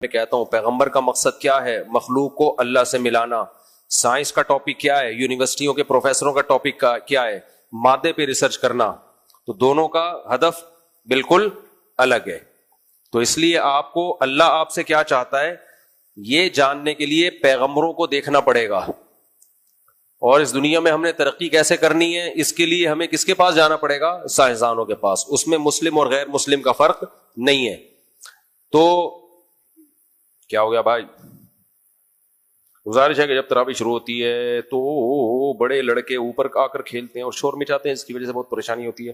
میں کہتا ہوں پیغمبر کا مقصد کیا ہے؟ مخلوق کو اللہ سے ملانا. سائنس کا ٹاپک کیا ہے؟ یونیورسٹیوں کے پروفیسروں کا ٹاپک کیا ہے؟ مادے پہ ریسرچ کرنا. تو دونوں کا ہدف بالکل الگ ہے. تو اس لیے آپ کو اللہ آپ سے کیا چاہتا ہے یہ جاننے کے لیے پیغمبروں کو دیکھنا پڑے گا. اور اس دنیا میں ہم نے ترقی کیسے کرنی ہے اس کے لیے ہمیں کس کے پاس جانا پڑے گا؟ سائنسدانوں کے پاس. اس میں مسلم اور غیر مسلم کا فرق نہیں ہے. تو کیا ہو گیا بھائی؟ گزارش ہے کہ جب تراویح شروع ہوتی ہے تو بڑے لڑکے اوپر آ کر کھیلتے ہیں اور شور مچاتے ہیں, اس کی وجہ سے بہت پریشانی ہوتی ہے.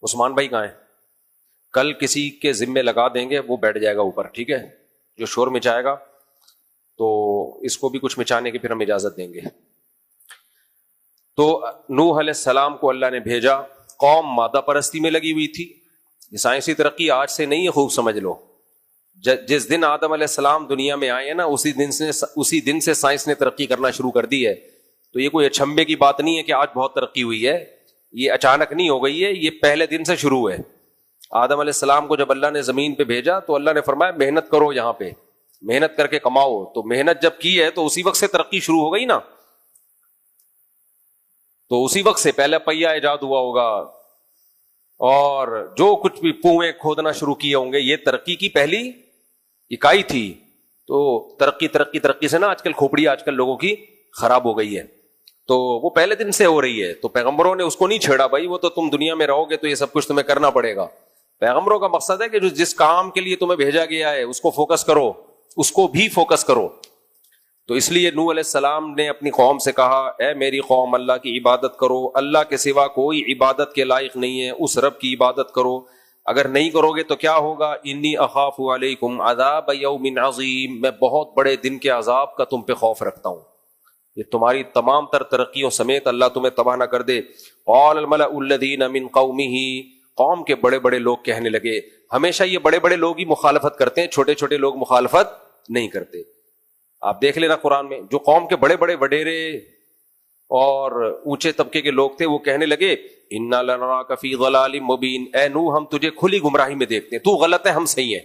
عثمان بھائی کہاں ہیں؟ کل کسی کے ذمے لگا دیں گے, وہ بیٹھ جائے گا اوپر, ٹھیک ہے؟ جو شور مچائے گا تو اس کو بھی کچھ مچانے کی پھر ہم اجازت دیں گے. تو نوح علیہ السلام کو اللہ نے بھیجا, قوم مادہ پرستی میں لگی ہوئی تھی. یہ سائنسی ترقی آج سے نہیں ہے, خوب سمجھ لو. جس دن آدم علیہ السلام دنیا میں آئے ہیں نا, اسی دن سے سائنس نے ترقی کرنا شروع کر دی ہے. تو یہ کوئی اچھمبے کی بات نہیں ہے کہ آج بہت ترقی ہوئی ہے, یہ اچانک نہیں ہو گئی ہے, یہ پہلے دن سے شروع ہے. آدم علیہ السلام کو جب اللہ نے زمین پہ بھیجا تو اللہ نے فرمایا محنت کرو, یہاں پہ محنت کر کے کماؤ. تو محنت جب کی ہے تو اسی وقت سے ترقی شروع ہو گئی نا. تو اسی وقت سے پہلے پہیا ایجاد ہوا ہوگا اور جو کچھ بھی کنویں کھودنا شروع کیے ہوں گے, یہ ترقی کی پہلی اکائی تھی. تو ترقی سے نا آج کل کھوپڑی آج کل لوگوں کی خراب ہو گئی ہے. تو وہ پہلے دن سے ہو رہی ہے. تو پیغمبروں نے اس کو نہیں چھیڑا, بھائی وہ تو تم دنیا میں رہو گے تو یہ سب کچھ تمہیں کرنا پڑے گا. پیغمبروں کا مقصد ہے کہ جس کام کے لیے تمہیں بھیجا گیا ہے اس کو فوکس کرو, اس کو بھی فوکس کرو. تو اس لیے نوح علیہ السلام نے اپنی قوم سے کہا, اے میری قوم اللہ کی عبادت کرو, اللہ کے سوا کوئی عبادت کے لائق نہیں ہے, اس رب کی عبادت کرو. اگر نہیں کرو گے تو کیا ہوگا؟ انی اخاف علیکم عذاب یوم عظیم, میں بہت بڑے دن کے عذاب کا تم پہ خوف رکھتا ہوں. یہ تمہاری تمام تر ترقیوں سمیت اللہ تمہیں تباہ نہ کر دے. قال الملأ الذین من قومہ, قوم کے بڑے بڑے لوگ کہنے لگے. ہمیشہ یہ بڑے بڑے لوگ ہی مخالفت کرتے ہیں, چھوٹے چھوٹے لوگ مخالفت نہیں کرتے. آپ دیکھ لینا قرآن میں جو قوم کے بڑے بڑے وڈیرے اور اونچے طبقے کے لوگ تھے وہ کہنے لگے انا لنراک فی ضلال مبین, اے نوح ہم تجھے کھلی گمراہی میں دیکھتے ہیں, تو غلط ہے ہم صحیح ہیں.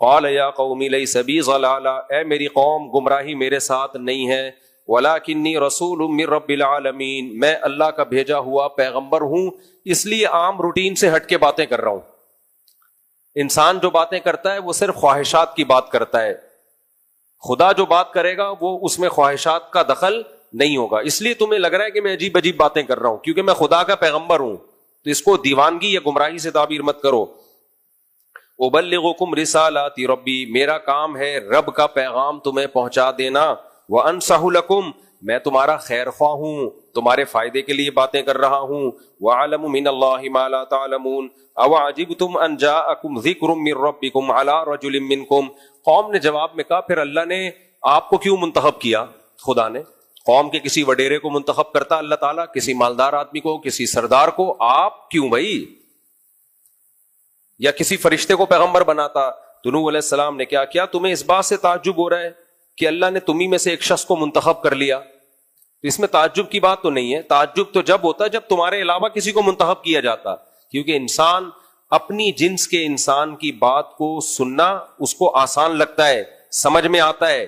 قال یا قوم لیس بی ضلالہ, اے میری قوم گمراہی میرے ساتھ نہیں ہے, ولکنی رسول من رب العالمین, میں اللہ کا بھیجا ہوا پیغمبر ہوں, اس لیے عام روٹین سے ہٹ کے باتیں کر رہا ہوں. انسان جو باتیں کرتا ہے وہ صرف خواہشات کی بات کرتا ہے, خدا جو بات کرے گا وہ اس میں خواہشات کا دخل نہیں ہوگا. اس لیے تمہیں لگ رہا ہے کہ میں عجیب عجیب باتیں کر رہا ہوں, کیونکہ میں خدا کا پیغمبر ہوں. تو اس کو دیوانگی یا گمراہی سے تعبیر مت کرو. ابلغکم رسالات ربی, میرا کام ہے رب کا پیغام تمہیں پہنچا دینا. وانصح لکم, میں تمہارا خیر خواہ ہوں, تمہارے فائدے کے لیے باتیں کر رہا ہوں. وَعَلَمُ مِنَ اللَّهِ مَا لَا تَعْلَمُونَ أَوَعَجِبْتُمْ أَنْ جَاءَكُمْ ذِكْرٌ مِّن رَّبِّكُمْ عَلَىٰ رَجُلٍ مِّنْكُمْ, قوم نے جواب میں کہا پھر اللہ نے آپ کو کیوں منتخب کیا؟ خدا نے قوم کے کسی وڈیرے کو منتخب کرتا اللہ تعالیٰ, کسی مالدار آدمی کو, کسی سردار کو, آپ کیوں بھائی؟ یا کسی فرشتے کو پیغمبر بناتا. تو نوح علیہ السلام نے کیا کیا؟ تمہیں اس بات سے تعجب ہو رہا ہے کہ اللہ نے تمہیں میں سے ایک شخص کو منتخب کر لیا؟ تو اس میں تعجب کی بات تو نہیں ہے. تعجب تو جب ہوتا ہے جب تمہارے علاوہ کسی کو منتخب کیا جاتا, کیونکہ انسان اپنی جنس کے انسان کی بات کو سننا اس کو آسان لگتا ہے, سمجھ میں آتا ہے.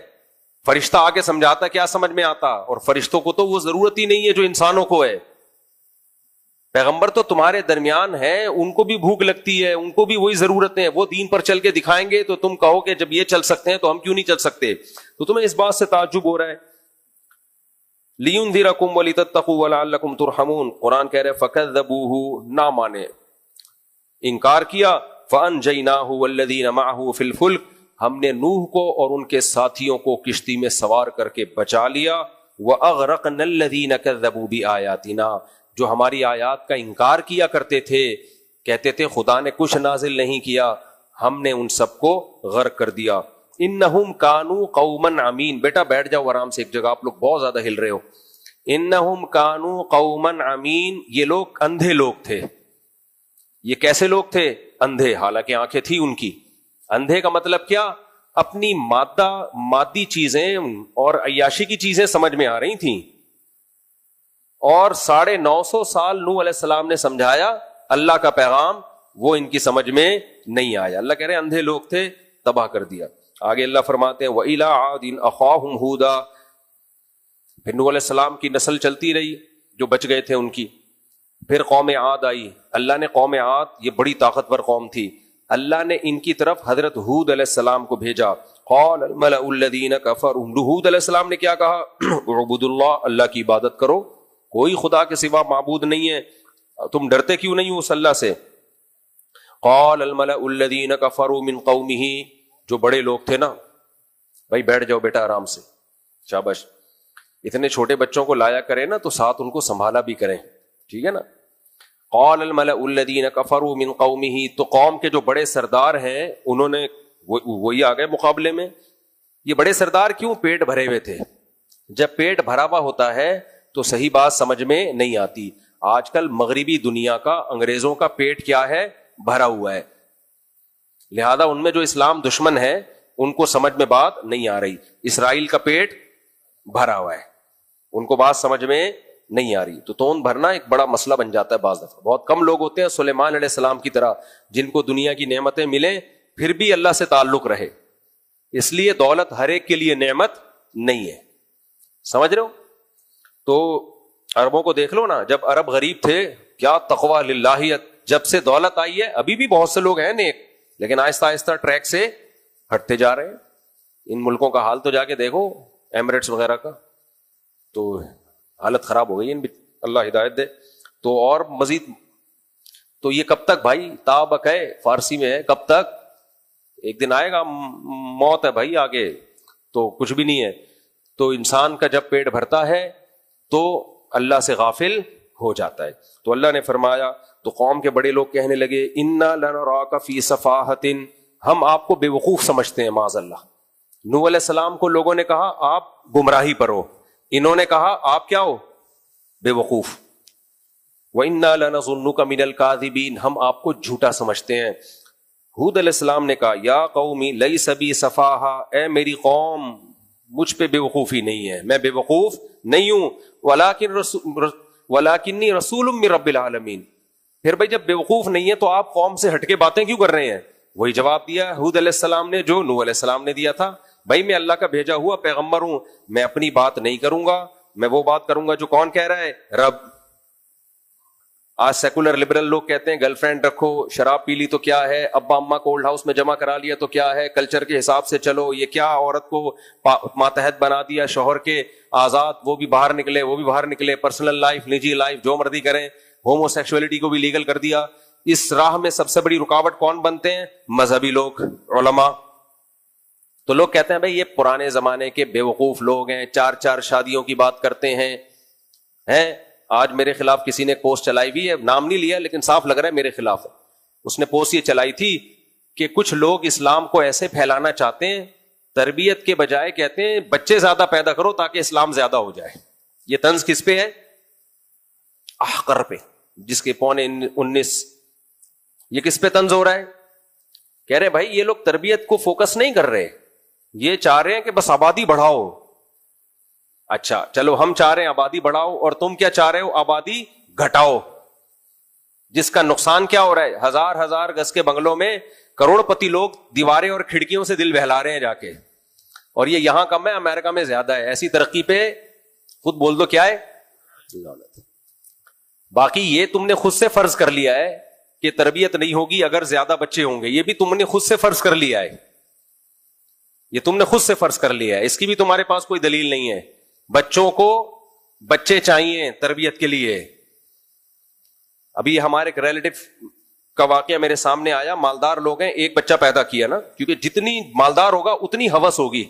فرشتہ آ کے سمجھاتا کیا سمجھ میں آتا, اور فرشتوں کو تو وہ ضرورت ہی نہیں ہے جو انسانوں کو ہے. پیغمبر تو تمہارے درمیان ہیں, ان کو بھی بھوک لگتی ہے, ان کو بھی وہی ضرورتیں ہیں, وہ دین پر چل کے دکھائیں گے تو تم کہو کہ جب یہ چل سکتے ہیں تو ہم کیوں نہیں چل سکتے. تو تمہیں اس بات سے تعجب ہو رہا ہے. لِيُنذِرَكُمْ وَلِتَتَّقُوا وَلَعَلَّكُمْ تُرْحَمُونَ, قرآن کہہ رہے فَكَذَّبُوهُ, نہ مانے, انکار کیا. فَأَنْجَيْنَاهُ وَالَّذِينَ مَعَهُ فِي الْفُلْكِ, ہم نے نوح کو اور ان کے ساتھیوں کو کشتی میں سوار کر کے بچا لیا. وَأَغْرَقْنَا الَّذِينَ كَذَّبُوا بِآيَاتِنَا, جو ہماری آیات کا انکار کیا کرتے تھے, کہتے تھے خدا نے کچھ نازل نہیں کیا, ہم نے ان سب کو غرق کر دیا. انہم کانوا قوما عمین, بیٹا بیٹھ جاؤ آرام سے ایک جگہ, آپ لوگ بہت زیادہ ہل رہے ہو. انہم کانوا قوما عمین, یہ لوگ اندھے لوگ تھے. یہ کیسے لوگ تھے؟ اندھے, حالانکہ آنکھیں تھی ان کی. اندھے کا مطلب کیا؟ اپنی مادی چیزیں اور عیاشی کی چیزیں سمجھ میں آ رہی تھیں, اور 950 سال نوح علیہ السلام نے سمجھایا اللہ کا پیغام, وہ ان کی سمجھ میں نہیں آیا. اللہ کہہ رہے اندھے لوگ تھے. تباہ کر دیا. آگے اللہ فرماتے ہیں وَإِلَىٰ عَادٍ أَخَاهُمْ هُودًا. پھر نوح علیہ السلام کی نسل چلتی رہی جو بچ گئے تھے ان کی. پھر قوم عاد آئی. اللہ نے قوم عاد، یہ بڑی طاقتور قوم تھی، اللہ نے ان کی طرف حضرت ہود علیہ السلام کو بھیجا. قال الملأ الذین کفروا. ہود علیہ السلام نے کیا کہا؟ اعبدوا اللہ، اللہ کی عبادت کرو، کوئی خدا کے سوا معبود نہیں ہے، تم ڈرتے کیوں نہیں ہو اس اللہ سے؟ قال الملأ الذین کفروا من قومہ. جو بڑے لوگ تھے نا، بھائی بیٹھ جاؤ بیٹا آرام سے، شاباش. اتنے چھوٹے بچوں کو لایا کریں نا تو ساتھ ان کو سنبھالا بھی کریں، ٹھیک ہے نا. قال الملأ الذین کفروا من قومہ. تو قوم کے جو بڑے سردار ہیں انہوں نے وہی آ گئے مقابلے میں. یہ بڑے سردار کیوں؟ پیٹ بھرے ہوئے تھے. جب پیٹ بھرا ہوا ہوتا ہے تو صحیح بات سمجھ میں نہیں آتی. آج کل مغربی دنیا کا، انگریزوں کا پیٹ کیا ہے؟ بھرا ہوا ہے. لہذا ان میں جو اسلام دشمن ہے ان کو سمجھ میں بات نہیں آ رہی. اسرائیل کا پیٹ بھرا ہوا ہے، ان کو بات سمجھ میں نہیں آ رہی. تو توند بھرنا ایک بڑا مسئلہ بن جاتا ہے. بعض دفعہ بہت کم لوگ ہوتے ہیں سلیمان علیہ السلام کی طرح جن کو دنیا کی نعمتیں ملیں پھر بھی اللہ سے تعلق رہے. اس لیے دولت ہر ایک کے لیے نعمت نہیں ہے، سمجھ رہے ہو؟ تو عربوں کو دیکھ لو نا، جب عرب غریب تھے کیا تقویٰ للہیت. جب سے دولت آئی ہے ابھی بھی بہت سے لوگ ہیں نیک، لیکن آہستہ آہستہ ٹریک سے ہٹتے جا رہے ہیں. ان ملکوں کا حال تو جا کے دیکھو، ایمریٹس وغیرہ کا، تو حالت خراب ہو گئی ان. اللہ ہدایت دے. تو اور مزید تو یہ کب تک بھائی؟ تابک ہے فارسی میں ہے، کب تک؟ ایک دن آئے گا، موت ہے بھائی آگے، تو کچھ بھی نہیں ہے. تو انسان کا جب پیٹ بھرتا ہے تو اللہ سے غافل ہو جاتا ہے. تو اللہ نے فرمایا، تو قوم کے بڑے لوگ کہنے لگے انا لنراک فی صفاحۃ. ہم آپ کو بے وقوف سمجھتے ہیں معاذ اللہ. نوح علیہ السلام کو لوگوں نے کہا آپ گمراہی پر ہو، انہوں نے کہا آپ کیا ہو؟ بے وقوف. وَإِنَّا لَنَظُنُّكَ مِنَ الْكَاذِبِينَ. ہم آپ کو جھوٹا سمجھتے ہیں. ہود علیہ السلام نے کہا یا قومی لیس بی صفاحہ. اے میری قوم، مجھ پہ بے وقوفی نہیں ہے، میں بے وقوف نہیں ہوں. وَلَٰكِنِّي رَسُولٌ مِّن رَّبِّ الْعَالَمِينَ. پھر بھائی جب بے وقوف نہیں ہے تو آپ قوم سے ہٹ کے باتیں کیوں کر رہے ہیں؟ وہی جواب دیا ہود علیہ السلام نے جو نوح علیہ السلام نے دیا تھا. بھائی میں اللہ کا بھیجا ہوا پیغمبر ہوں، میں اپنی بات نہیں کروں گا، میں وہ بات کروں گا جو کون کہہ رہا ہے؟ رب. آج سیکولر لبرل لوگ کہتے ہیں گرل فرینڈ رکھو، شراب پی لی تو کیا ہے، ابا اما کو اولڈ ہاؤس میں جمع کرا لیا تو کیا ہے، کلچر کے حساب سے چلو. یہ کیا عورت کو ماتحت بنا دیا، شوہر کے آزاد، وہ بھی باہر نکلے وہ بھی باہر نکلے، پرسنل لائف، نجی لائف جو مرضی کریں. ہومو سیکشولیٹی کو بھی لیگل کر دیا. اس راہ میں سب سے بڑی رکاوٹ کون بنتے ہیں؟ مذہبی لوگ، علماء. تو لوگ کہتے ہیں بھائی یہ پرانے زمانے کے بے وقوف لوگ ہیں، چار چار شادیوں کی بات کرتے ہیں. آج میرے خلاف کسی نے پوسٹ چلائی ہوئی ہے، نام نہیں لیا لیکن صاف لگ رہا ہے میرے خلاف ہے. اس نے پوسٹ یہ چلائی تھی کہ کچھ لوگ اسلام کو ایسے پھیلانا چاہتے ہیں، تربیت کے بجائے کہتے ہیں بچے زیادہ پیدا کرو تاکہ اسلام زیادہ ہو جائے. یہ طنز کس پہ ہے؟ احقر پہ، جس کے 19. یہ کس پہ طنز ہو رہا ہے؟ کہہ رہے بھائی یہ لوگ تربیت کو فوکس نہیں کر رہے، یہ چاہ رہے ہیں کہ بس آبادی بڑھاؤ. اچھا چلو ہم چاہ رہے ہیں آبادی بڑھاؤ، اور تم کیا چاہ رہے ہو؟ آبادی گھٹاؤ. جس کا نقصان کیا ہو رہا ہے؟ ہزار ہزار گز کے بنگلوں میں کروڑ پتی لوگ دیواریں اور کھڑکیوں سے دل بہلا رہے ہیں جا کے، اور یہ یہاں کم ہے، امریکہ میں زیادہ ہے. ایسی ترقی پہ خود بول دو کیا ہے؟ باقی یہ تم نے خود سے فرض کر لیا ہے کہ تربیت نہیں ہوگی اگر زیادہ بچے ہوں گے. یہ بھی تم نے خود سے فرض کر لیا ہے، یہ تم نے خود سے فرض کر لیا ہے، اس کی بھی تمہارے پاس کوئی دلیل نہیں ہے. بچوں کو بچے چاہیے تربیت کے لیے. ابھی ہمارے ایک ریلیٹو کا واقعہ میرے سامنے آیا. مالدار لوگ ہیں، ایک بچہ پیدا کیا نا، کیونکہ جتنی مالدار ہوگا اتنی ہوس ہوگی،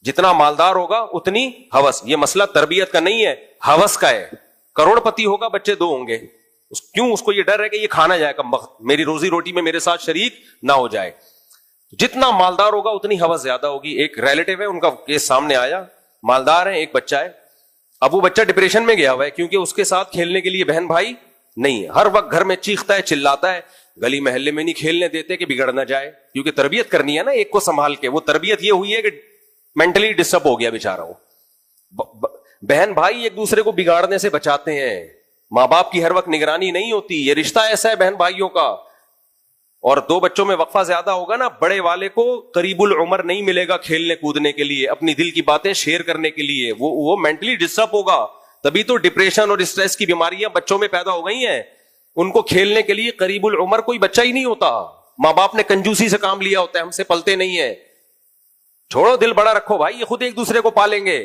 جتنا مالدار ہوگا اتنی ہوس. یہ مسئلہ تربیت کا نہیں ہے، ہوس کا ہے. کروڑ پتی ہوگا بچے 2 ہوں گے، کیوں؟ اس کو یہ ڈر ہے کہ یہ کھانا جائے کم وقت، میری روزی روٹی میں میرے ساتھ شریک نہ ہو جائے. جتنا مالدار ہوگا اتنی ہوس زیادہ ہوگی. ایک ریلیٹو ہے، ان کا کیس سامنے آیا، مالدار ہیں، ایک بچہ ہے. اب وہ بچہ ڈپریشن میں گیا ہوا ہے کیونکہ اس کے ساتھ کھیلنے کے لیے بہن بھائی نہیں ہے. ہر وقت گھر میں چیختا ہے، چلاتا ہے، گلی محلے میں نہیں کھیلنے دیتے کہ بگڑ نہ جائے، کیونکہ تربیت کرنی ہے نا ایک کو سنبھال کے. وہ تربیت یہ ہوئی ہے کہ مینٹلی ڈسٹرب ہو گیا بیچارہ. بہن بھائی ایک دوسرے کو بگاڑنے سے بچاتے ہیں، ماں باپ کی ہر وقت نگرانی نہیں ہوتی. یہ رشتہ ایسا ہے بہن بھائیوں کا، اور 2 بچوں میں وقفہ زیادہ ہوگا نا, بڑے والے کو قریب العمر نہیں ملے گا کھیلنے کودنے کے لیے, اپنی دل کی باتیں شیئر کرنے کے لیے. وہ مینٹلی ڈسٹرب ہوگا. تبھی تو ڈپریشن اور اسٹریس کی بیماریاں بچوں میں پیدا ہو گئی ہیں. ان کو کھیلنے کے لیے قریب العمر کوئی بچہ ہی نہیں ہوتا. ماں باپ نے کنجوسی سے کام لیا ہوتا ہے, ہم سے پلتے نہیں ہیں. چھوڑو, دل بڑا رکھو بھائی, یہ خود ایک دوسرے کو پالیں گے,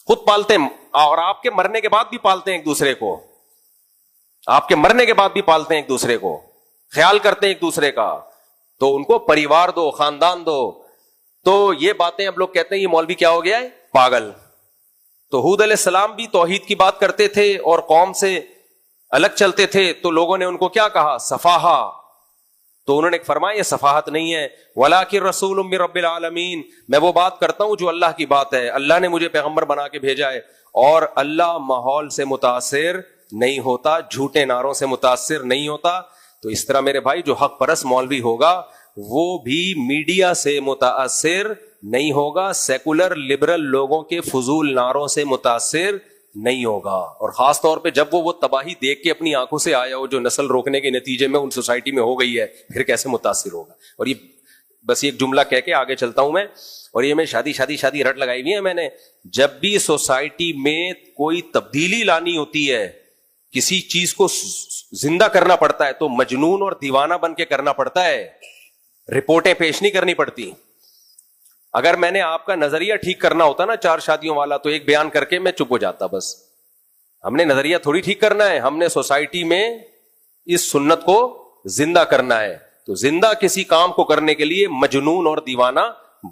خود پالتے ہیں, اور آپ کے مرنے کے بعد بھی پالتے ہیں ایک دوسرے کو. آپ کے مرنے کے بعد بھی پالتے ہیں ایک دوسرے کو, خیال کرتے ہیں ایک دوسرے کا. تو ان کو پریوار دو, خاندان دو. تو یہ باتیں اب لوگ کہتے ہیں یہ مولوی کیا ہو گیا ہے, پاگل. تو ہود علیہ السلام بھی توحید کی بات کرتے تھے اور قوم سے الگ چلتے تھے. تو لوگوں نے ان کو کیا کہا, سفاہا. تو انہوں نے فرمایا یہ سفاہت نہیں ہے, ولاکن رسول من رب العالمین, میں وہ بات کرتا ہوں جو اللہ کی بات ہے, اللہ نے مجھے پیغمبر بنا کے بھیجا ہے. اور اللہ ماحول سے متاثر نہیں ہوتا, جھوٹے نعروں سے متاثر نہیں ہوتا. تو اس طرح میرے بھائی جو حق پرست مولوی ہوگا وہ بھی میڈیا سے متاثر نہیں ہوگا, سیکولر لبرل لوگوں کے فضول نعروں سے متاثر نہیں ہوگا. اور خاص طور پہ جب وہ تباہی دیکھ کے اپنی آنکھوں سے آیا ہو جو نسل روکنے کے نتیجے میں ان سوسائٹی میں ہو گئی ہے, پھر کیسے متاثر ہوگا. اور یہ بس ایک جملہ کہہ کے آگے چلتا ہوں میں, اور یہ میں شادی رٹ لگائی ہوئی ہے میں نے. جب بھی سوسائٹی میں کوئی تبدیلی لانی ہوتی ہے, کسی چیز کو زندہ کرنا پڑتا ہے, تو مجنون اور دیوانہ بن کے کرنا پڑتا ہے, رپورٹیں پیش نہیں کرنی پڑتی. اگر میں نے آپ کا نظریہ ٹھیک کرنا ہوتا نا 4 شادیوں والا, تو ایک بیان کر کے میں چپ ہو جاتا. بس ہم نے نظریہ تھوڑی ٹھیک کرنا ہے, ہم نے سوسائٹی میں اس سنت کو زندہ کرنا ہے. تو زندہ کسی کام کو کرنے کے لیے مجنون اور دیوانہ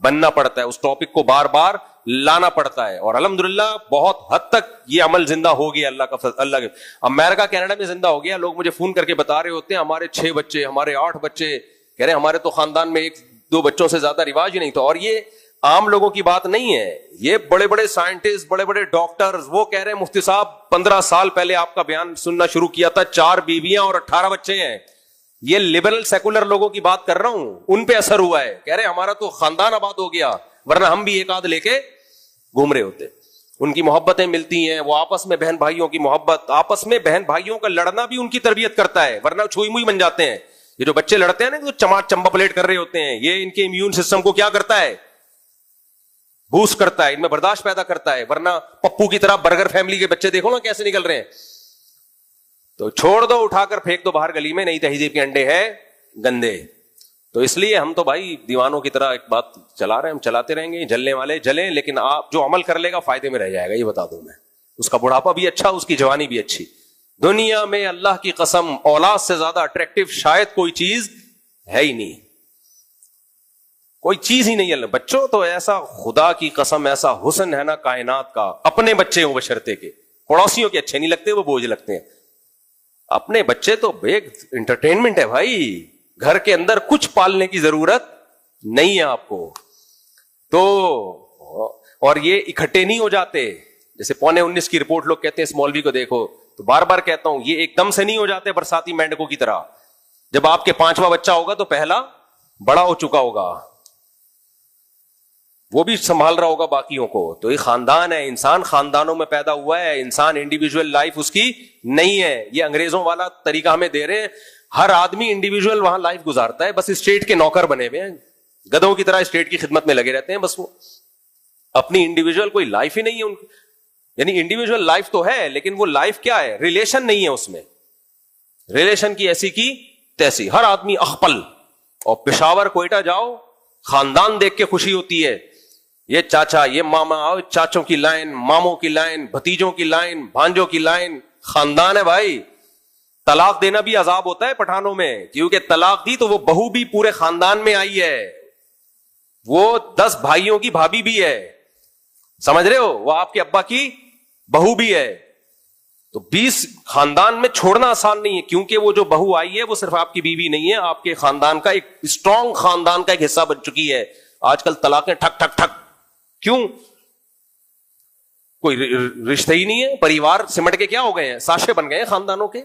بننا پڑتا ہے, اس ٹاپک کو بار بار لانا پڑتا ہے. اور الحمدللہ بہت حد تک یہ عمل زندہ ہو گیا, اللہ کے. امریکہ کینیڈا میں زندہ ہو گیا. لوگ مجھے فون کر کے بتا رہے ہوتے ہیں ہمارے 6 بچے, ہمارے 8 بچے, کہہ رہے ہمارے تو خاندان میں 1-2 بچوں سے زیادہ رواج ہی نہیں تھا. اور یہ عام لوگوں کی بات نہیں ہے, یہ بڑے بڑے سائنٹسٹ, بڑے بڑے ڈاکٹرز, وہ کہہ رہے ہیں مفتی صاحب 15 سال پہلے آپ کا بیان سننا شروع کیا تھا, 4 بیویاں اور 18 بچے ہیں. یہ لبرل سیکولر لوگوں کی بات کر رہا ہوں, ان پہ اثر ہوا ہے. کہہ رہے ہمارا تو خاندان آباد ہو گیا, ورنہ ہم بھی ایک آدھ لے کے گھوم رہے ہوتے. ان کی محبتیں ملتی ہیں, وہ آپس میں بہن بھائیوں کی محبت, آپس میں بہن بھائیوں کا لڑنا بھی ان کی تربیت کرتا ہے, ورنہ چھوئی موئی بن جاتے ہیں. یہ جو بچے لڑتے ہیں نا, تو چمبا پلیٹ کر رہے ہوتے ہیں, یہ ان کے امیون سسٹم کو کیا کرتا ہے, بوسٹ کرتا ہے, ان میں برداشت پیدا کرتا ہے. ورنہ پپو کی طرح برگر فیملی کے بچے دیکھو نا کیسے نکل رہے ہیں. تو چھوڑ دو, اٹھا کر پھینک دو باہر گلی میں, نئی تہذیب کے انڈے ہیں گندے. تو اس لیے ہم تو بھائی دیوانوں کی طرح ایک بات چلا رہے ہیں, ہم چلاتے رہیں گے, جلنے والے جلیں, لیکن آپ جو عمل کر لے گا فائدے میں رہ جائے گا, یہ بتا دوں میں. اس کا بڑھاپا بھی اچھا, اس کی جوانی بھی اچھی. دنیا میں اللہ کی قسم اولاد سے زیادہ اٹریکٹیو شاید کوئی چیز ہے ہی نہیں, کوئی چیز ہی نہیں ہے. بچوں تو ایسا, خدا کی قسم ایسا حسن ہے نا کائنات کا. اپنے بچے ہوں بشرطے کے, پڑوسیوں کے اچھے نہیں لگتے, وہ بوجھ لگتے ہیں. اپنے بچے تو ایک انٹرٹینمنٹ ہے بھائی, گھر کے اندر کچھ پالنے کی ضرورت نہیں ہے آپ کو. تو اور یہ اکٹھے نہیں ہو جاتے, جیسے 19:15 کی رپورٹ لوگ کہتے ہیں اس مولوی کو دیکھو, تو بار بار کہتا ہوں یہ ایک دم سے نہیں ہو جاتے برساتی مینڈکوں کی طرح. جب آپ کے 5واں بچہ ہوگا تو پہلا بڑا ہو چکا ہوگا, وہ بھی سنبھال رہا ہوگا باقیوں کو. تو یہ خاندان ہے, انسان خاندانوں میں پیدا ہوا ہے, انسان انڈیویجول لائف اس کی نہیں ہے. یہ انگریزوں والا طریقہ ہمیں دے رہے ہیں, ہر آدمی انڈیویجول وہاں لائف گزارتا ہے, بس اسٹیٹ کے نوکر بنے ہوئے ہیں, گدھوں کی طرح اسٹیٹ کی خدمت میں لگے رہتے ہیں. بس وہ اپنی انڈیویجول کوئی لائف ہی نہیں ہے ان کی. یعنی انڈیویجول لائف تو ہے, لیکن وہ لائف کیا ہے, ریلیشن نہیں ہے اس میں. ریلیشن کی ایسی کی تیسی, ہر آدمی اخپل. اور پشاور کوئٹہ جاؤ, خاندان دیکھ کے خوشی ہوتی ہے. یہ چاچا, یہ ماما, چاچوں کی لائن, ماموں کی لائن, بھتیجوں کی لائن, بھانجوں کی لائن, خاندان ہے بھائی. طلاق دینا بھی عذاب ہوتا ہے پٹھانوں میں, کیونکہ طلاق دی تو وہ بہو بھی پورے خاندان میں آئی ہے, وہ 10 بھائیوں کی بھابھی بھی ہے, سمجھ رہے ہو, وہ آپ کے ابا کی بہو بھی ہے. تو 20 خاندان میں چھوڑنا آسان نہیں ہے, کیونکہ وہ جو بہو آئی ہے وہ صرف آپ کی بیوی نہیں ہے, آپ کے خاندان کا ایک اسٹرانگ خاندان کا ایک حصہ بن چکی ہے. آج کل طلاقیں ٹھک ٹھک ٹھک, کیوں؟ کوئی رشتہ ہی نہیں ہے, پریوار سمٹ کے کیا ہو گئے ہیں, ساشے بن گئے ہیں خاندانوں کے.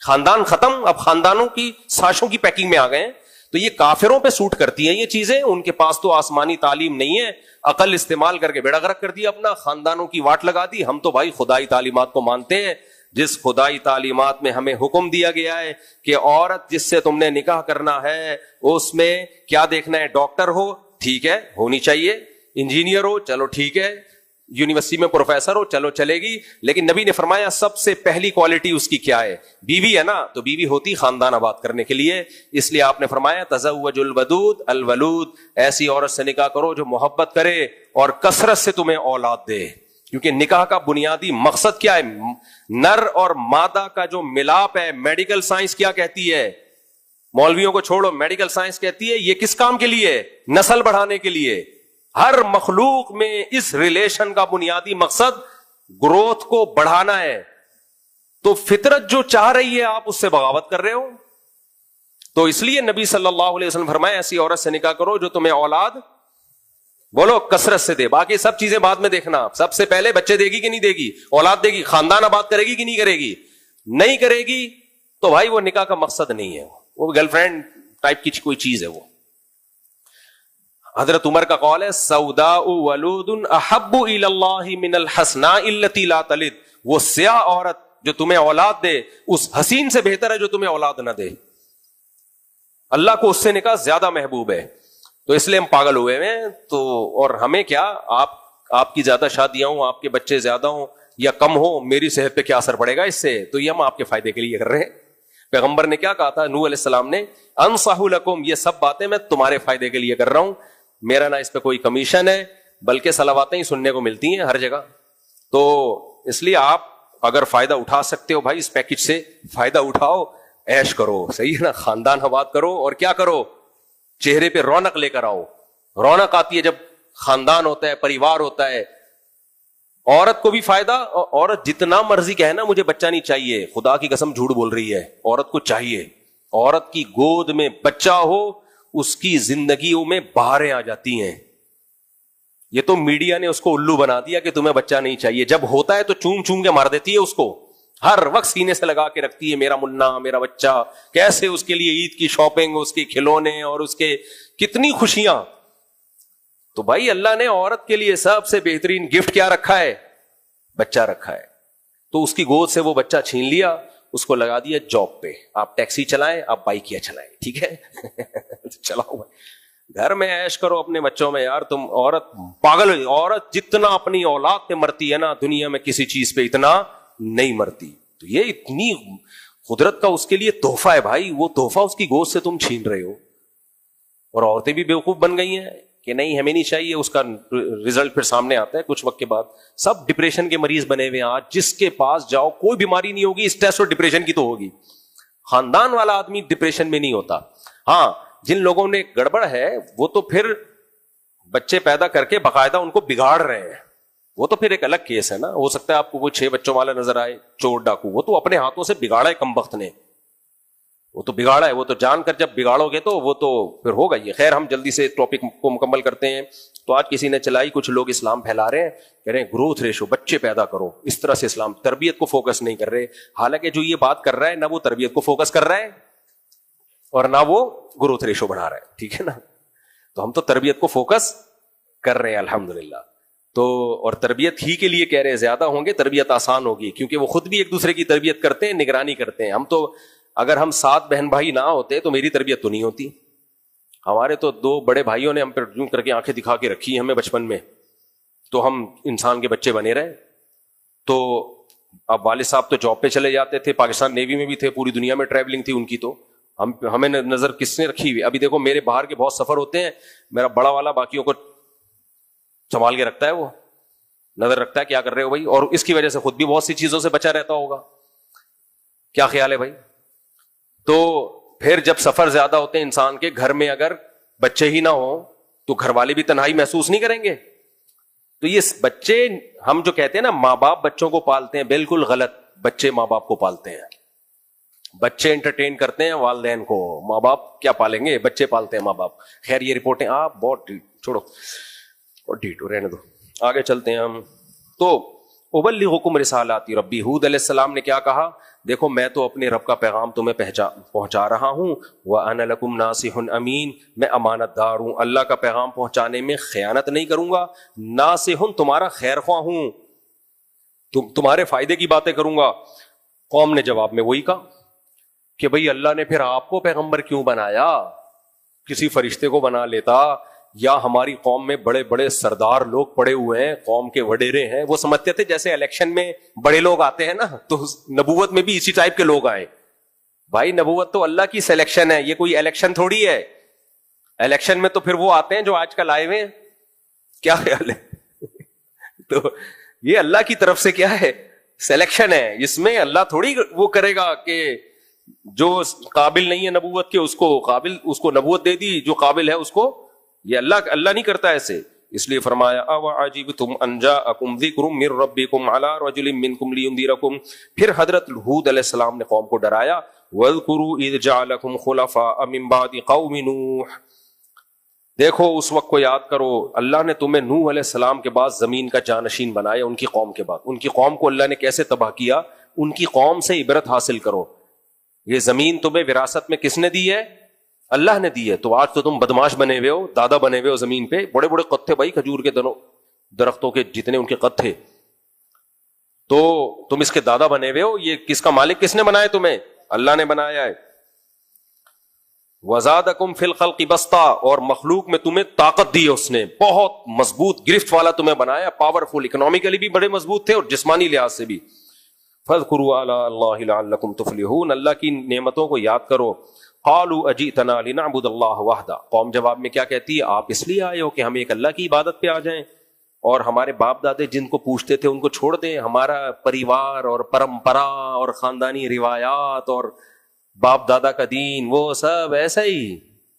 خاندان ختم, اب خاندانوں کی ساشوں کی پیکنگ میں آ گئے ہیں. تو یہ کافروں پہ سوٹ کرتی ہیں یہ چیزیں, ان کے پاس تو آسمانی تعلیم نہیں ہے, عقل استعمال کر کے بیڑا غرق کر دیا اپنا, خاندانوں کی واٹ لگا دی. ہم تو بھائی خدائی تعلیمات کو مانتے ہیں, جس خدائی تعلیمات میں ہمیں حکم دیا گیا ہے کہ عورت جس سے تم نے نکاح کرنا ہے اس میں کیا دیکھنا ہے؟ ڈاکٹر ہو، ٹھیک ہے، ہونی چاہیے، انجینئر ہو، چلو ٹھیک ہے، یونیورسٹی میں پروفیسر ہو، چلو چلے گی، لیکن نبی نے فرمایا سب سے پہلی کوالٹی اس کی کیا ہے؟ بیوی ہے نا، تو بیوی ہوتی خاندان آباد کرنے کے لیے، اس لیے آپ نے فرمایا تزوج الودود الولود، ایسی عورت سے نکاح کرو جو محبت کرے اور کثرت سے تمہیں اولاد دے، کیونکہ نکاح کا بنیادی مقصد کیا ہے؟ نر اور مادہ کا جو ملاپ ہے، میڈیکل سائنس کیا کہتی ہے؟ مولویوں کو چھوڑو، میڈیکل سائنس کہتی ہے یہ کس کام کے لیے؟ نسل بڑھانے کے لیے۔ ہر مخلوق میں اس ریلیشن کا بنیادی مقصد گروتھ کو بڑھانا ہے، تو فطرت جو چاہ رہی ہے آپ اس سے بغاوت کر رہے ہو، تو اس لیے نبی صلی اللہ علیہ وسلم فرمایا ایسی عورت سے نکاح کرو جو تمہیں اولاد، بولو، کثرت سے دے، باقی سب چیزیں بعد میں دیکھنا، سب سے پہلے بچے دے گی کہ نہیں دے گی، اولاد دے گی، خاندان آباد کرے گی کہ نہیں کرے گی، نہیں کرے گی تو بھائی وہ نکاح کا مقصد نہیں ہے، وہ گرل فرینڈ ٹائپ کی کوئی چیز ہے وہ۔ حضرت عمر کا قول ہے سوداء ولود احب الی اللہ من الحسناء التي لا تلد، وہ سیاہ عورت جو تمہیں اولاد دے اس حسین سے بہتر ہے جو تمہیں اولاد نہ دے، اللہ کو اس سے نکاح زیادہ محبوب ہے، تو اس لیے ہم پاگل ہوئے ہیں۔ تو اور ہمیں کیا، آپ کی زیادہ شادیاں ہوں، آپ کے بچے زیادہ ہوں یا کم ہو، میری صحت پہ کیا اثر پڑے گا اس سے؟ تو یہ ہم آپ کے فائدے کے لیے کر رہے ہیں۔ پیغمبر نے کیا کہا تھا نوح علیہ السلام نے، انصح لکم، یہ سب باتیں میں تمہارے فائدے کے لیے کر رہا ہوں، میرا نہ اس پہ کوئی کمیشن ہے، بلکہ صلواتیں ہی سننے کو ملتی ہیں ہر جگہ، تو اس لیے آپ اگر فائدہ اٹھا سکتے ہو بھائی اس پیکج سے فائدہ اٹھاؤ، عیش کرو، صحیح ہے نا، خاندان آباد کرو، اور کیا کرو، چہرے پہ رونق لے کر آؤ۔ رونق آتی ہے جب خاندان ہوتا ہے، پریوار ہوتا ہے، عورت کو بھی فائدہ، عورت جتنا مرضی کہے نا مجھے بچہ نہیں چاہیے، خدا کی قسم جھوٹ بول رہی ہے، عورت کو چاہیے، عورت کی گود میں بچہ ہو اس کی زندگیوں میں بہاریں آ جاتی ہیں۔ یہ تو میڈیا نے اس کو الو بنا دیا کہ تمہیں بچہ نہیں چاہیے، جب ہوتا ہے تو چوم چوم کے مار دیتی ہے اس کو، ہر وقت سینے سے لگا کے رکھتی ہے، میرا منا، میرا بچہ، کیسے اس کے لیے عید کی شاپنگ، اس کے کھلونے اور اس کے کتنی خوشیاں۔ تو بھائی اللہ نے عورت کے لیے سب سے بہترین گفٹ کیا رکھا ہے؟ بچہ رکھا ہے، تو اس کی گود سے وہ بچہ چھین لیا، اس کو لگا دیا جاب پہ، آپ ٹیکسی چلائیں، آپ بائک چلائیں، ٹھیک ہے چلاؤ گھر میں عیش کرو اپنے بچوں میں۔ یار تم عورت پاگل ہوئی، عورت جتنا اپنی اولاد پہ مرتی ہے نا دنیا میں کسی چیز پہ اتنا نہیں مرتی، تو یہ اتنی قدرت کا اس کے لیے تحفہ ہے بھائی، وہ تحفہ اس کی گود سے تم چھین رہے ہو۔ اور عورتیں بھی بیوقوف بن گئی ہیں کہ نہیں ہمیں نہیں چاہیے، اس کا رزلٹ پھر سامنے آتا ہے کچھ وقت کے بعد، سب ڈپریشن کے مریض بنے ہوئے ہیں آج، جس کے پاس جاؤ کوئی بیماری نہیں ہوگی، اسٹریس اور ڈپریشن کی تو ہوگی، خاندان والا آدمی ڈپریشن میں نہیں ہوتا۔ ہاں جن لوگوں نے گڑبڑ ہے وہ تو پھر بچے پیدا کر کے باقاعدہ ان کو بگاڑ رہے ہیں، وہ تو پھر ایک الگ کیس ہے نا، ہو سکتا ہے آپ کو کوئی 6 بچوں والا نظر آئے چور ڈاکو، وہ تو اپنے ہاتھوں سے بگاڑا ہے کمبخت نے، وہ تو بگاڑا ہے، وہ تو جان کر جب بگاڑو گے تو وہ تو پھر ہوگا یہ۔ خیر ہم جلدی سے ٹاپک کو مکمل کرتے ہیں۔ تو آج کسی نے چلائی، کچھ لوگ اسلام پھیلا رہے ہیں، کہہ رہے ہیں گروتھ ریشو، بچے پیدا کرو، اس طرح سے اسلام تربیت کو فوکس نہیں کر رہے، حالانکہ جو یہ بات کر رہا ہے نہ وہ تربیت کو فوکس کر رہا ہے اور نہ وہ گروتھ ریشو بڑھا رہا ہے، ٹھیک ہے نا۔ تو ہم تو تربیت کو فوکس کر رہے ہیں الحمدللہ، تو اور تربیت ہی کے لیے کہہ رہے ہیں، زیادہ ہوں گے تربیت آسان ہوگی، کیونکہ وہ خود بھی ایک دوسرے کی تربیت کرتے ہیں، نگرانی کرتے ہیں۔ ہم تو اگر ہم 7 بہن بھائی نہ ہوتے تو میری تربیت تو نہیں ہوتی، ہمارے تو 2 بڑے بھائیوں نے ہم پر یوں کر کے آنکھیں دکھا کے رکھی ہمیں بچپن میں، تو ہم انسان کے بچے بنے رہے۔ تو اب والد صاحب تو جاب پہ چلے جاتے تھے، پاکستان نیوی میں بھی تھے، پوری دنیا میں ٹریولنگ تھی ان کی، تو ہمیں نظر کس نے رکھی ہوئی؟ ابھی دیکھو میرے باہر کے بہت سفر ہوتے ہیں، میرا بڑا والا باقیوں کو سنبھال کے رکھتا ہے، وہ نظر رکھتا ہے کیا کر رہے ہو بھائی، اور اس کی وجہ سے خود بھی بہت سی چیزوں سے بچا رہتا ہوگا، کیا خیال ہے بھائی؟ تو پھر جب سفر زیادہ ہوتے ہیں انسان کے، گھر میں اگر بچے ہی نہ ہوں تو گھر والے بھی تنہائی محسوس نہیں کریں گے۔ تو یہ بچے، ہم جو کہتے ہیں نا ماں باپ بچوں کو پالتے ہیں، بالکل غلط، بچے ماں باپ کو پالتے ہیں، بچے انٹرٹین کرتے ہیں والدین کو، ماں باپ کیا پالیں گے، بچے پالتے ہیں ماں باپ۔ خیر یہ رپورٹیں آپ بہت چھوڑو اور ڈیٹو رہنے دو، آگے چلتے ہیں ہم۔ تو ابلغکم رسالات ربی، ہود علیہ السلام نے کیا کہا؟ دیکھو میں تو اپنے رب کا پیغام تمہیں پہنچا رہا ہوں، وَأَنَا لَكُمْ نَاصِحٌ أَمِينٌ، میں امانت دار ہوں، اللہ کا پیغام پہنچانے میں خیانت نہیں کروں گا، ناصح تمہارا خیر خواہ ہوں، تمہارے فائدے کی باتیں کروں گا، قوم نے جواب میں وہی کہا کہ بھئی اللہ نے پھر آپ کو پیغمبر کیوں بنایا؟ کسی فرشتے کو بنا لیتا، یا ہماری قوم میں بڑے بڑے سردار لوگ پڑے ہوئے ہیں، قوم کے وڈیرے ہیں، وہ سمجھتے تھے جیسے الیکشن میں بڑے لوگ آتے ہیں نا، تو نبوت میں بھی اسی ٹائپ کے لوگ آئے. بھائی نبوت تو اللہ کی سلیکشن ہے، یہ کوئی الیکشن تھوڑی ہے. الیکشن میں تو پھر وہ آتے ہیں جو آج کل آئے ہوئے ہیں. کیا خیال ہے؟ تو یہ اللہ کی طرف سے کیا ہے؟ سلیکشن ہے. اس میں اللہ تھوڑی وہ کرے گا کہ جو قابل نہیں ہے نبوت کے اس کو نبوت دے دی، جو قابل ہے اس کو. یہ اللہ نہیں کرتا ایسے. اس لیے فرمایا اَوَعَجِبْتُمْ أَنْ جَاءَكُمْ ذِكْرٌ مِّن رَبِّكُمْ عَلَىٰ رَجُلٍ مِّنْكُمْ لِيُنذِرَكُمْ. پھر حضرت ہود علیہ السلام نے قوم کو ڈرایا. وَاذْكُرُوا إِذْ جَعَلَكُمْ خُلَفَاءَ مِن بَعْدِ قَوْمِ نُوحٍ. دیکھو اس وقت کو یاد کرو، اللہ نے تمہیں نوح علیہ السلام کے بعد زمین کا جانشین بنایا. ان کی قوم کے بعد ان کی قوم کو اللہ نے کیسے تباہ کیا، ان کی قوم سے عبرت حاصل کرو. یہ زمین تمہیں وراثت میں کس نے دی ہے؟ اللہ نے دی ہے. تو آج تو تم بدماش بنے ہوئے ہو، دادا بنے ہوئے ہو زمین پہ. بڑے بڑے قد تھے بھائی، کھجور کے درختوں کے جتنے ان کے قد تھے، تو تم اس کے دادا بنے ہوئے ہو. یہ کس کا مالک کس نے بنایا تمہیں؟ اللہ نے بنایا ہے. وَزَادَكُمْ فِي الْخَلْقِ بَسْطًا، اور مخلوق میں تمہیں طاقت دی ہے اس نے، بہت مضبوط گرفت والا تمہیں بنایا، پاورفل، اکنامکلی بھی بڑے مضبوط تھے اور جسمانی لحاظ سے بھی. فَاذْكُرُوا آلَاءَ اللَّهِ لَعَلَّكُمْ تُفْلِحُونَ. اللہ کی نعمتوں کو یاد کرو. قَالُوا أَجِئْتَنَا لِنَعْبُدَ اللَّهَ وَحْدَهُ. قوم جواب میں کیا کہتی ہے؟ آپ اس لیے آئے ہو کہ ہم ایک اللہ کی عبادت پہ آ جائیں، اور ہمارے باپ دادے جن کو پوچھتے تھے ان کو چھوڑ دیں. ہمارا پریوار اور پرمپرا اور خاندانی روایات اور باپ دادا کا دین وہ سب ایسا ہی،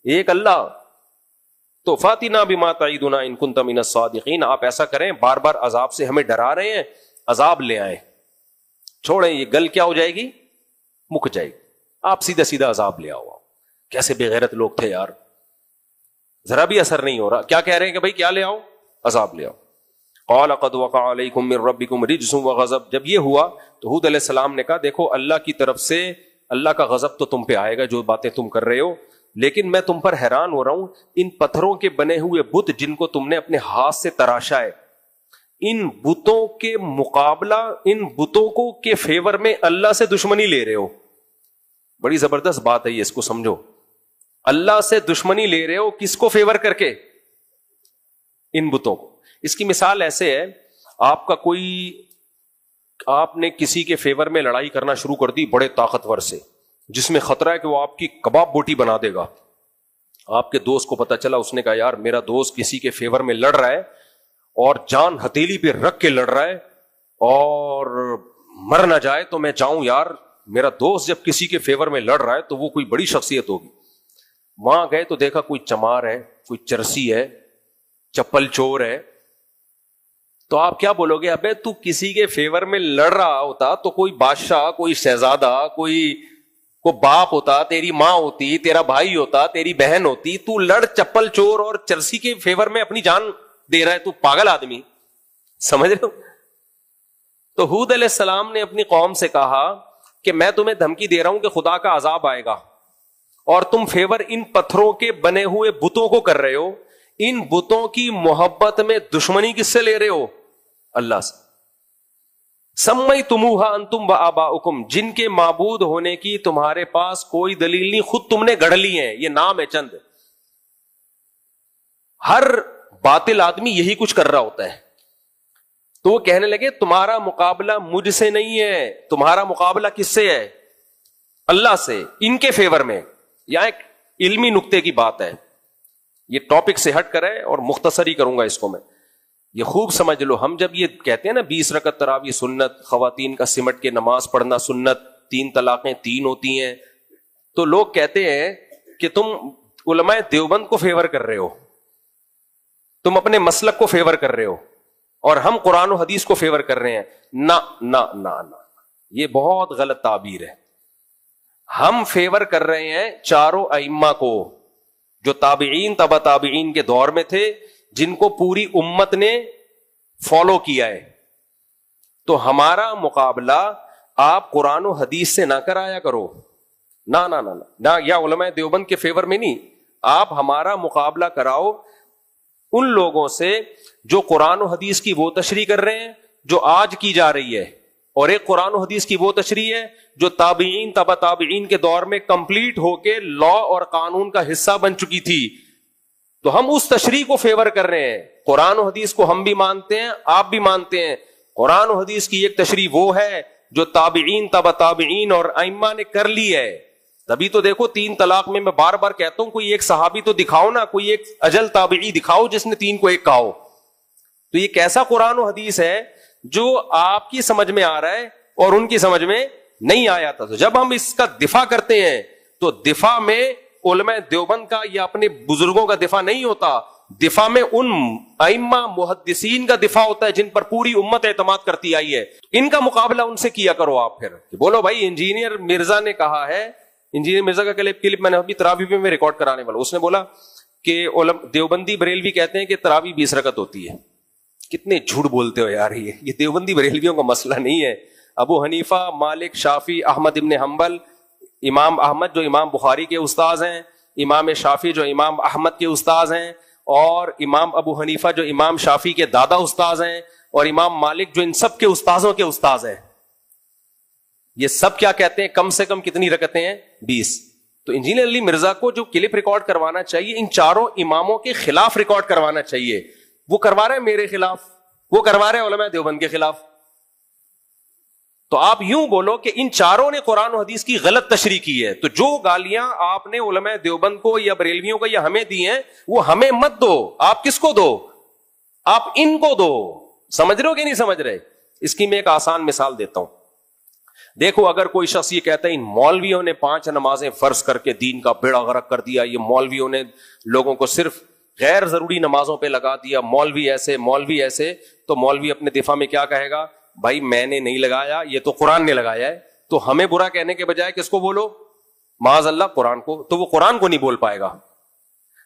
ایک اللہ. تو فاتنا بما تعیدنا ان کنت من الصادقین. آپ ایسا کریں، بار بار عذاب سے ہمیں ڈرا رہے ہیں، عذاب لے آئیں. چھوڑیں، یہ گل کیا ہو جائے گی؟ مک جائے گی. آپ سیدھا سیدھا عذاب لے آؤ. کیسے بے غیرت لوگ تھے یار، ذرا بھی اثر نہیں ہو رہا. کیا کہہ رہے ہیں کہ بھائی کیا لے آؤ؟ عذاب لے آؤ. قال قد وقع علیکم من ربکم رجس وغضب. جب یہ ہوا تو ہود علیہ السلام نے کہا دیکھو اللہ کی طرف سے اللہ کا غضب تو تم پہ آئے گا جو باتیں تم کر رہے ہو، لیکن میں تم پر حیران ہو رہا ہوں. ان پتھروں کے بنے ہوئے بت جن کو تم نے اپنے ہاتھ سے تراشا ہے، ان بتوں کے مقابلہ، ان بتوں کو کے فیور میں اللہ سے دشمنی لے رہے ہو. بڑی زبردست بات ہے یہ، اس کو سمجھو. اللہ سے دشمنی لے رہے ہو کس کو فیور کر کے؟ ان بتوں کو. اس کی مثال ایسے ہے، آپ نے کسی کے فیور میں لڑائی کرنا شروع کر دی بڑے طاقتور سے، جس میں خطرہ ہے کہ وہ آپ کی کباب بوٹی بنا دے گا. آپ کے دوست کو پتا چلا، اس نے کہا یار میرا دوست کسی کے فیور میں لڑ رہا ہے اور جان ہتھیلی پہ رکھ کے لڑ رہا ہے اور مر نہ جائے تو میں چاہوں یار، میرا دوست جب کسی کے فیور میں لڑ رہا ہے تو وہ کوئی بڑی شخصیت ہوگی. وہاں گئے تو دیکھا کوئی چمار ہے، کوئی چرسی ہے، چپل چور ہے. تو آپ کیا بولو گے؟ ابے تو کسی کے فیور میں لڑ رہا ہوتا تو کوئی بادشاہ، کوئی شہزادہ، کوئی باپ ہوتا، تیری ماں ہوتی، تیرا بھائی ہوتا، تیری بہن ہوتی. تو لڑ چپل چور اور چرسی کے فیور میں اپنی جان دے رہا ہے. تو پاگل آدمی، سمجھ رہے ہو؟ تو ہود علیہ السلام نے اپنی قوم سے کہا کہ میں تمہیں دھمکی دے رہا ہوں کہ خدا کا عذاب آئے گا، اور تم فیور ان پتھروں کے بنے ہوئے بتوں کو کر رہے ہو. ان بتوں کی محبت میں دشمنی کس سے لے رہے ہو؟ اللہ سے. سمیتموہا انتم وآباؤکم، جن کے معبود ہونے کی تمہارے پاس کوئی دلیل نہیں، خود تم نے گڑھ لی ہیں. یہ نام ہے چند. ہر باطل آدمی یہی کچھ کر رہا ہوتا ہے. تو وہ کہنے لگے تمہارا مقابلہ مجھ سے نہیں ہے، تمہارا مقابلہ کس سے ہے؟ اللہ سے، ان کے فیور میں. یہاں ایک علمی نقطے کی بات ہے، یہ ٹاپک سے ہٹ کر ہے اور مختصر ہی کروں گا اس کو میں. یہ خوب سمجھ لو. ہم جب یہ کہتے ہیں نا 20 رکعت تراویح سنت، خواتین کا سمٹ کے نماز پڑھنا سنت، 3 طلاقیں 3 ہوتی ہیں، تو لوگ کہتے ہیں کہ تم علماء دیوبند کو فیور کر رہے ہو، تم اپنے مسلک کو فیور کر رہے ہو، اور ہم قرآن و حدیث کو فیور کر رہے ہیں. نہ نہ نہ نہ، یہ بہت غلط تعبیر ہے. ہم فیور کر رہے ہیں چاروں ائمہ کو، جو تابعین تبع تابعین کے دور میں تھے، جن کو پوری امت نے فالو کیا ہے. تو ہمارا مقابلہ آپ قرآن و حدیث سے نہ کرایا کرو. نہ نہ نہ نہ، یا علماء دیوبند کے فیور میں نہیں. آپ ہمارا مقابلہ کراؤ ان لوگوں سے جو قرآن و حدیث کی وہ تشریح کر رہے ہیں جو آج کی جا رہی ہے، اور ایک قرآن و حدیث کی وہ تشریح ہے جو تابعین تبع تابعین کے دور میں کمپلیٹ ہو کے لا اور قانون کا حصہ بن چکی تھی. تو ہم اس تشریح کو فیور کر رہے ہیں. قرآن و حدیث کو ہم بھی مانتے ہیں, آپ بھی مانتے ہیں. قرآن و حدیث کی ایک تشریح وہ ہے جو تابعین تبع تابعین اور ائمہ نے کر لی ہے. تبھی تو دیکھو 3 طلاق میں بار بار کہتا ہوں کوئی ایک صحابی تو دکھاؤ نا, کوئی ایک اجل تابعی دکھاؤ جس نے 3 کو 1 کہا ہو. تو یہ کیسا قرآن و حدیث ہے جو آپ کی سمجھ میں آ رہا ہے اور ان کی سمجھ میں نہیں آیا تھا. تو جب ہم اس کا دفاع کرتے ہیں تو دفاع میں علماء دیوبند کا یا اپنے بزرگوں کا دفاع نہیں ہوتا, دفاع میں ان ائمہ محدثین کا دفاع ہوتا ہے جن پر پوری امت اعتماد کرتی آئی ہے. ان کا مقابلہ ان سے کیا کرو آپ. پھر بولو بھائی انجینئر مرزا نے کہا ہے, انجینئر مرزا کا کلپ میں نے ابھی تراویح میں ریکارڈ کرانے والا, اس نے بولا کہ دیوبندی بریلوی کہتے ہیں کہ تراویح 20 رکعت ہوتی ہے. کتنے جھوٹ بولتے ہو یار, یہ دیوبندی بریلویوں کا مسئلہ نہیں ہے. ابو حنیفہ, مالک, شافعی, احمد ابن حنبل, امام احمد جو امام بخاری کے استاذ ہیں, امام شافعی جو امام احمد کے استاذ ہیں, اور امام ابو حنیفہ جو امام شافعی کے دادا استاذ ہیں, اور امام مالک جو ان سب کے استاذوں کے استاذ ہیں, یہ سب کیا کہتے ہیں کم سے کم کتنی رکعتیں ہیں؟ 20. تو انجینئر علی مرزا کو جو کلپ ریکارڈ کروانا چاہیے ان چاروں اماموں کے خلاف ریکارڈ کروانا چاہیے. وہ کروا رہے ہیں میرے خلاف, وہ کروا رہے ہیں علماء دیوبند کے خلاف. تو آپ یوں بولو کہ ان چاروں نے قرآن و حدیث کی غلط تشریح کی ہے. تو جو گالیاں آپ نے علماء دیوبند کو یا بریلویوں کو یا ہمیں دی ہیں وہ ہمیں مت دو. آپ کس کو دو؟ آپ ان کو دو. سمجھ رہے ہو کہ نہیں سمجھ رہے؟ اس کی میں ایک آسان مثال دیتا ہوں. دیکھو اگر کوئی شخص یہ کہتا ہے ان مولویوں نے 5 نمازیں فرض کر کے دین کا بیڑا غرق کر دیا, یہ مولویوں نے لوگوں کو صرف غیر ضروری نمازوں پہ لگا دیا, مولوی ایسے مولوی ایسے, تو مولوی اپنے دفاع میں کیا کہے گا؟ بھائی میں نے نہیں لگایا, یہ تو قرآن نے لگایا ہے. تو ہمیں برا کہنے کے بجائے کس کو بولو؟ معاذ اللہ قرآن کو. تو وہ قرآن کو نہیں بول پائے گا.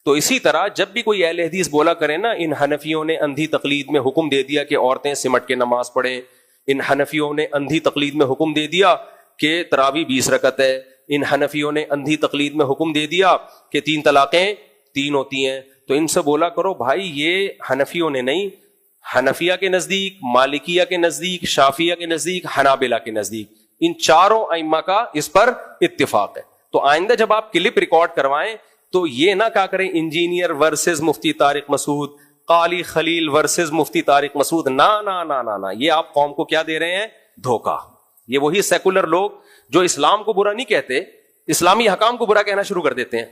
تو اسی طرح جب بھی کوئی اہل حدیث بولا کرے نا ان حنفیوں نے اندھی تقلید میں حکم دے دیا کہ عورتیں سمٹ کے نماز پڑھیں, ان حنفیوں نے اندھی تقلید میں حکم دے دیا کہ تراویح 20 رکعت ہے, ان حنفیوں نے اندھی تقلید میں حکم دے دیا کہ 3 طلاقیں 3 ہوتی ہیں, تو ان سے بولا کرو بھائی یہ حنفیوں نے نہیں, حنفیہ کے نزدیک, مالکیہ کے نزدیک, شافعیہ کے نزدیک, حنابلہ کے نزدیک, ان چاروں ائمہ کا اس پر اتفاق ہے. تو آئندہ جب آپ کلپ ریکارڈ کروائیں تو یہ نہ کہا کریں انجینئر ورسز مفتی طارق مسعود, قالی خلیل ورسز مفتی طارق مسعود. نا نا نا نا نا, یہ آپ قوم کو کیا دے رہے ہیں؟ دھوکہ. یہ وہی سیکولر لوگ جو اسلام کو برا نہیں کہتے, اسلامی حکام کو برا کہنا شروع کر دیتے ہیں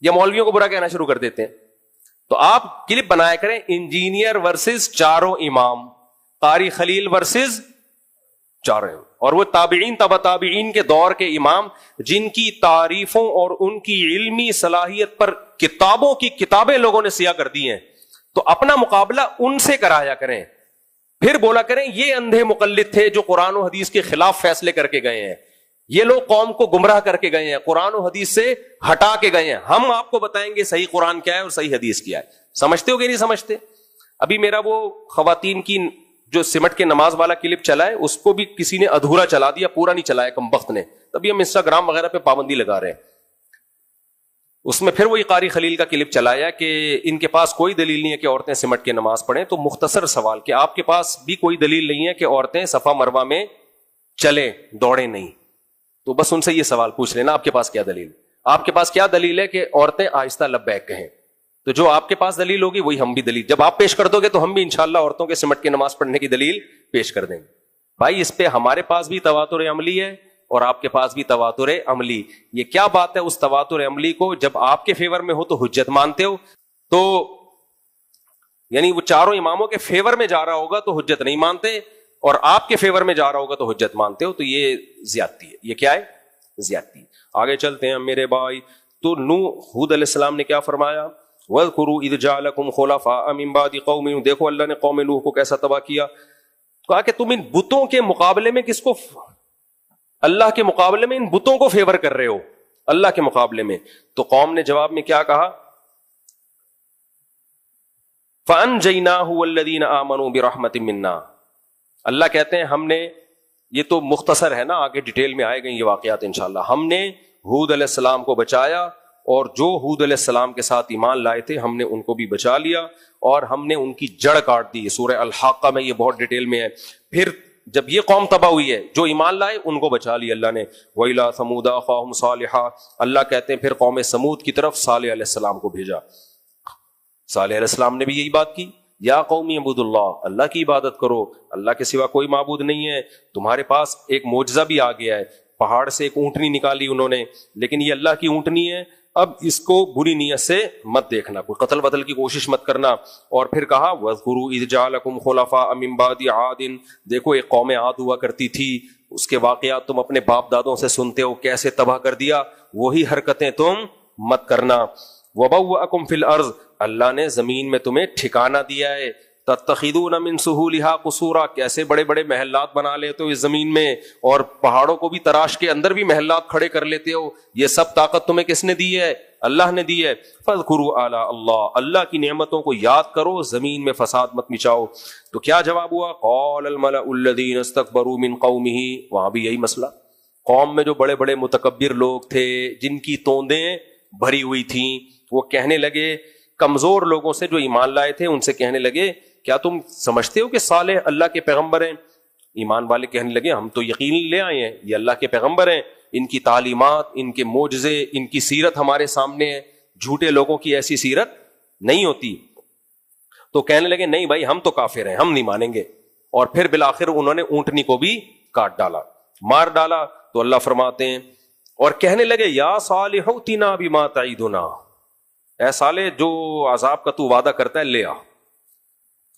یا مولویوں کو برا کہنا شروع کر دیتے ہیں. تو آپ کلپ بنایا کریں انجینئر ورسز چاروں امام, قاری خلیل ورسز چاروں, اور وہ تابعین تبع تابعین کے دور کے امام جن کی تعریفوں اور ان کی علمی صلاحیت پر کتابوں کی کتابیں لوگوں نے سیاہ کر دی ہیں. تو اپنا مقابلہ ان سے کرایا کریں. پھر بولا کریں یہ اندھے مقلد تھے جو قرآن و حدیث کے خلاف فیصلے کر کے گئے ہیں, یہ لوگ قوم کو گمراہ کر کے گئے ہیں, قرآن و حدیث سے ہٹا کے گئے ہیں. ہم آپ کو بتائیں گے صحیح قرآن کیا ہے اور صحیح حدیث کیا ہے. سمجھتے ہو کہ نہیں سمجھتے؟ ابھی میرا وہ خواتین کی جو سمٹ کے نماز والا کلپ چلا ہے اس کو بھی کسی نے ادھورا چلا دیا, پورا نہیں چلایا کمبخت نے. تبھی ہم انسٹاگرام وغیرہ پہ پابندی لگا رہے ہیں. اس میں پھر وہی قاری خلیل کا کلپ چلایا کہ ان کے پاس کوئی دلیل نہیں ہے کہ عورتیں سمٹ کے نماز پڑھیں. تو مختصر سوال کہ آپ کے پاس بھی کوئی دلیل نہیں ہے کہ عورتیں صفا مروہ میں چلیں دوڑیں نہیں, تو بس ان سے یہ سوال پوچھ لینا آپ کے پاس کیا دلیل, آپ کے پاس کیا دلیل ہے کہ عورتیں آہستہ لبیک کہیں. تو جو آپ کے پاس دلیل ہوگی وہی ہم بھی دلیل جب آپ پیش کر دو گے تو ہم بھی انشاءاللہ عورتوں کے سمٹ کے نماز پڑھنے کی دلیل پیش کر دیں گے. بھائی اس پہ ہمارے پاس بھی تواتر عملی ہے اور آپ کے پاس بھی تواتر عملی. یہ کیا بات ہے اس تواتر عملی کو جب آپ کے فیور میں ہو تو حجت مانتے ہو, تو یعنی وہ چاروں اماموں کے فیور میں جا رہا ہوگا تو حجت نہیں مانتے, اور آپ کے فیور میں جا رہا ہوگا تو حجت مانتے ہو. تو یہ زیادتی ہے. یہ کیا ہے؟ زیادتی. آگے چلتے ہیں میرے بھائی. تو ہود علیہ السلام نے کیا فرمایا؟ وَاذْكُرُوا إِذْ جَعَلَكُمْ خُلَفَاءَ مِن بَعْدِ قَوْمِ نوح. دیکھو اللہ نے قوم نوح کو کیسا تباہ کیا. کہا کہ تم ان بتوں کے مقابلے میں کس کو؟ اللہ کے مقابلے میں ان بتوں کو فیور کر رہے ہو, اللہ کے مقابلے میں. تو قوم نے جواب میں کیا کہا؟ فَأَنْجَيْنَاهُ وَالَّذِينَ آمَنُوا بِرَحْمَةٍ مِنَّا. اللہ کہتے ہیں ہم نے, یہ تو مختصر ہے نا, آگے ڈیٹیل میں آئے گئے یہ واقعات انشاءاللہ. ہم نے ہود علیہ السلام کو بچایا, اور جو ہود علیہ السلام کے ساتھ ایمان لائے تھے ہم نے ان کو بھی بچا لیا, اور ہم نے ان کی جڑ کاٹ دی. سورہ الحاقہ میں یہ بہت ڈیٹیل میں ہے. پھر جب یہ قوم تباہ ہوئی ہے, جو ایمان لائے ان کو بچا لیا اللہ نے. وَإِلَىٰ ثَمُودَ أَخَاهُمْ صَالِحًا, اللہ کہتے ہیں پھر قوم سمود کی طرف صالح علیہ السلام کو بھیجا. صالح علیہ السلام نے بھی یہی بات کی, یا قوم اعبدوا اللہ, اللہ کی عبادت کرو, اللہ کے سوا کوئی معبود نہیں ہے. تمہارے پاس ایک معجزہ بھی آ گیا ہے, پہاڑ سے ایک اونٹنی نکالی انہوں نے, لیکن یہ اللہ کی اونٹنی ہے, اب اس کو بری نیت سے مت دیکھنا, کوئی قتل بدل کی کوشش مت کرنا. اور پھر کہا وَاذْكُرُوا إِذْ جَعَلَكُمْ خُلَفَاءَ مِن بَعْدِ عَادٍ, دیکھو ایک قوم عاد ہوا کرتی تھی, اس کے واقعات تم اپنے باپ دادوں سے سنتے ہو, کیسے تباہ کر دیا, وہی حرکتیں تم مت کرنا. وَبَوَّأَكُمْ فِي الْأَرْضِ, اللہ نے زمین میں تمہیں ٹھکانہ دیا ہے. تَتَّخِذُونَ مِن سُهُولِهَا قُصُورًا, کیسے بڑے بڑے محلات بنا لیتے ہو اس زمین میں, اور پہاڑوں کو بھی تراش کے اندر بھی محلات کھڑے کر لیتے ہو. یہ سب طاقت تمہیں کس نے دی ہے؟ اللہ نے دی ہے. فَاذْكُرُوا آلَاءَ اللَّهِ, اللہ کی نعمتوں کو یاد کرو, زمین میں فساد مت مچاؤ. تو کیا جواب ہوا؟ قَالَ الْمَلَأُ الَّذِينَ اسْتَكْبَرُوا مِن قَوْمِهِ, وہاں بھی یہی مسئلہ. قوم میں جو بڑے بڑے متکبر لوگ تھے, جن کی توندیں بھری ہوئی تھیں, وہ کہنے لگے, کمزور لوگوں سے جو ایمان لائے تھے ان سے کہنے لگے, کیا تم سمجھتے ہو کہ صالح اللہ کے پیغمبر ہیں؟ ایمان والے کہنے لگے, ہم تو یقین لے آئے ہیں یہ اللہ کے پیغمبر ہیں, ان کی تعلیمات, ان کے معجزے, ان کی سیرت ہمارے سامنے ہے, جھوٹے لوگوں کی ایسی سیرت نہیں ہوتی. تو کہنے لگے نہیں بھائی ہم تو کافر ہیں, ہم نہیں مانیں گے. اور پھر بالآخر انہوں نے اونٹنی کو بھی کاٹ ڈالا, مار ڈالا. تو اللہ فرماتے ہیں, اور کہنے لگے یا صالح ائتنا بما تعدنا, اے صالح جو عذاب کا تو وعدہ کرتا ہے لے آ.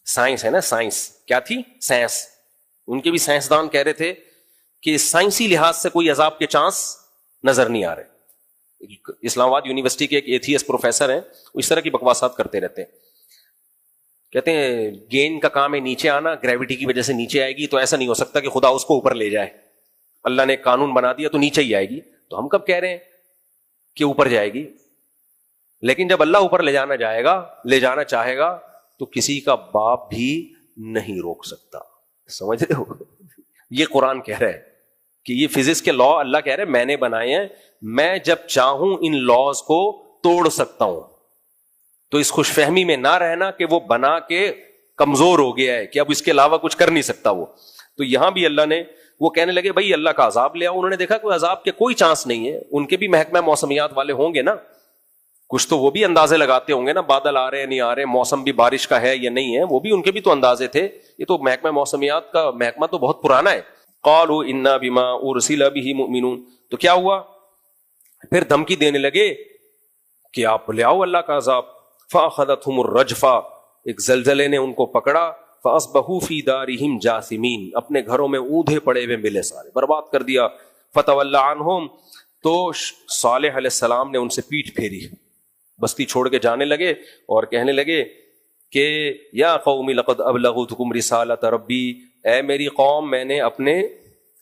سائنس ہے نا, سائنس کیا تھی؟ سائنس. ان کے بھی سائنسدان کہہ رہے تھے کہ سائنسی لحاظ سے کوئی عذاب کے چانس نظر نہیں آ رہے. اسلام آباد یونیورسٹی کے ایک ایتھیسٹ پروفیسر ہیں, وہ اس طرح کی بکواسات کرتے رہتے ہیں. کہتے ہیں گیند کا کام ہے نیچے آنا, گریوٹی کی وجہ سے نیچے آئے گی, تو ایسا نہیں ہو سکتا کہ خدا اس کو اوپر لے جائے. اللہ نے ایک قانون بنا دیا تو نیچے ہی آئے گی. تو ہم کب کہہ رہے ہیں کہ اوپر جائے گی؟ لیکن جب اللہ اوپر لے جانا چاہے گا تو کسی کا باپ بھی نہیں روک سکتا. سمجھ رہے ہو؟ یہ قرآن کہہ رہا ہے کہ یہ فزکس کے لا اللہ کہہ رہے ہیں میں نے بنائے ہیں, میں جب چاہوں ان لاز کو توڑ سکتا ہوں. تو اس خوش فہمی میں نہ رہنا کہ وہ بنا کے کمزور ہو گیا ہے کہ اب اس کے علاوہ کچھ کر نہیں سکتا وہ. تو یہاں بھی اللہ نے, وہ کہنے لگے بھائی اللہ کا عذاب لے آؤ. انہوں نے دیکھا کوئی عذاب کے کوئی چانس نہیں ہے. ان کے بھی محکمہ موسمیات والے ہوں گے نا, کچھ تو وہ بھی اندازے لگاتے ہوں گے نا, بادل آ رہے ہیں نہیں آ رہے, موسم بھی بارش کا ہے یا نہیں ہے, وہ بھی ان کے بھی تو اندازے تھے. یہ تو محکمہ موسمیات کا محکمہ تو بہت پرانا ہے. قالوا انا بما ارسل به مؤمنون. تو کیا ہوا؟ پھر دھمکی دینے لگے کہ آپ لے آؤ اللہ کا عذاب. فاخذتهم الرجفہ, ایک زلزلے نے ان کو پکڑا. فاصبحوا فی دارہم جاثمین, اپنے گھروں میں اودھے پڑے ہوئے ملے, سارے برباد کر دیا. فتولی عنہم, تو صالح علیہ السلام نے ان سے پیٹھ پھیری, بستی چھوڑ کے جانے لگے اور کہنے لگے کہ یا قوم لقد ابلغتکم رسالۃ ربی, اے میری قوم میں نے اپنے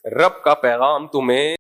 رب کا پیغام تمہیں